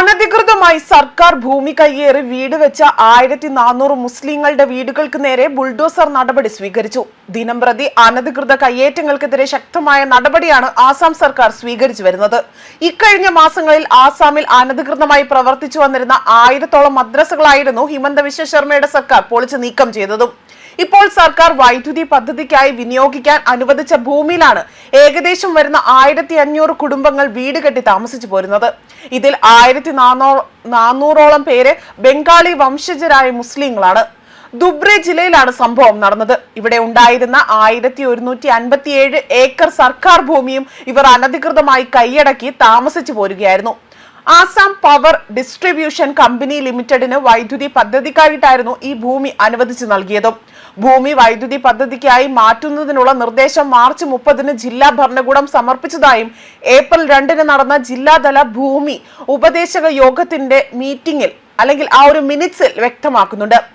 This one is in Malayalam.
അനധികൃതമായി സർക്കാർ ഭൂമി കയ്യേറി വീട് വെച്ച 1400 മുസ്ലിങ്ങളുടെ വീടുകൾക്ക് നേരെ ബുൾഡോസർ നടപടി സ്വീകരിച്ചു. ദിനംപ്രതി അനധികൃത കയ്യേറ്റങ്ങൾക്കെതിരെ ശക്തമായ നടപടിയാണ് ആസാം സർക്കാർ സ്വീകരിച്ചു വരുന്നത്. ഇക്കഴിഞ്ഞ മാസങ്ങളിൽ ആസാമിൽ അനധികൃതമായി പ്രവർത്തിച്ചു വന്നിരുന്ന 1000-ഓളം മദ്രസകളായിരുന്നു ഹിമന്ത വിശ്വ ശർമ്മയുടെ സർക്കാർ പൊളിച്ചു നീക്കം ചെയ്തതും. ഇപ്പോൾ സർക്കാർ വൈദ്യുതി പദ്ധതിക്കായി വിനിയോഗിക്കാൻ അനുവദിച്ച ഭൂമിയിലാണ് ഏകദേശം വരുന്ന 1500 കുടുംബങ്ങൾ വീട് കെട്ടി താമസിച്ചു പോരുന്നത്. ഇതിൽ 1400-ഓളം പേര് ബംഗാളി വംശജരായ മുസ്ലിങ്ങളാണ്. ദുബ്രെ ജില്ലയിലാണ് സംഭവം നടന്നത്. ഇവിടെ ഉണ്ടായിരുന്ന 1157 ഏക്കർ സർക്കാർ ഭൂമിയും ഇവർ അനധികൃതമായി കൈയടക്കി താമസിച്ചു പോരുകയായിരുന്നു. ആസാം പവർ ഡിസ്ട്രിബ്യൂഷൻ കമ്പനി ലിമിറ്റഡിന് വൈദ്യുതി പദ്ധതിക്കായിട്ടായിരുന്നു ഈ ഭൂമി അനുവദിച്ചു നൽകിയതും. ഭൂമി വൈദ്യുതി പദ്ധതിക്കായി മാറ്റുന്നതിനുള്ള നിർദ്ദേശം മാർച്ച് 30-ന് ജില്ലാ ഭരണകൂടം സമർപ്പിച്ചതായും ഏപ്രിൽ 2-ന് നടന്ന ജില്ലാതല ഭൂമി ഉപദേശക യോഗത്തിന്റെ മീറ്റിംഗിൽ അല്ലെങ്കിൽ ആ ഒരു മിനിറ്റ്സിൽ വ്യക്തമാക്കുന്നുണ്ട്.